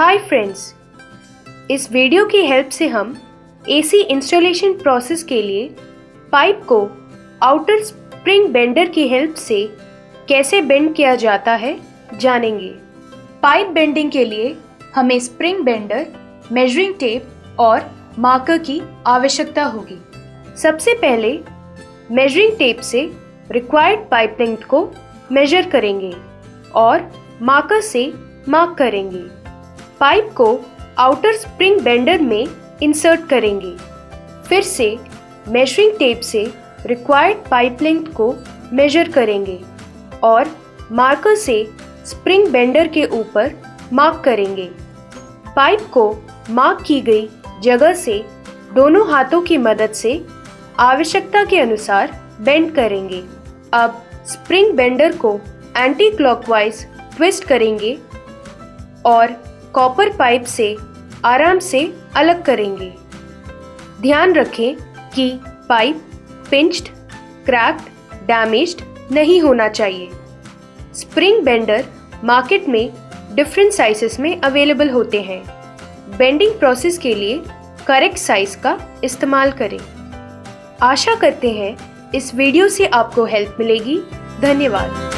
Hi friends, इस video की help से हम एसी इंस्टॉलेशन प्रोसेस के लिए पाइप को आउटर स्प्रिंग बेंडर की हेल्प से कैसे बेंड किया जाता है जानेंगे। पाइप बेंडिंग के लिए हमें स्प्रिंग बेंडर, मेजरिंग टेप और मार्कर की आवश्यकता होगी। सबसे पहले मेजरिंग टेप से रिक्वायर्ड पाइप लेंथ को मेजर करेंगे और मार्कर से मार्क करेंगे। पाइप को आउटर स्प्रिंग बेंडर में इंसर्ट करेंगे। फिर से मेजरिंग टेप से रिक्वायर्ड पाइप लेंथ को मेजर करेंगे और मार्कर से स्प्रिंग बेंडर के ऊपर मार्क करेंगे। पाइप को मार्क की गई जगह से दोनों हाथों की मदद से आवश्यकता के अनुसार बेंड करेंगे। अब स्प्रिंग बेंडर को एंटी क्लॉकवाइज ट्विस्ट करेंगे और कॉपर पाइप से आराम से अलग करेंगे। ध्यान रखें कि पाइप पिंच्ड, क्रैक्ड, डैमेज्ड नहीं होना चाहिए। स्प्रिंग बेंडर मार्केट में डिफरेंट साइजेस में अवेलेबल होते हैं। बेंडिंग प्रोसेस के लिए करेक्ट साइज का इस्तेमाल करें। आशा करते हैं इस वीडियो से आपको हेल्प मिलेगी। धन्यवाद।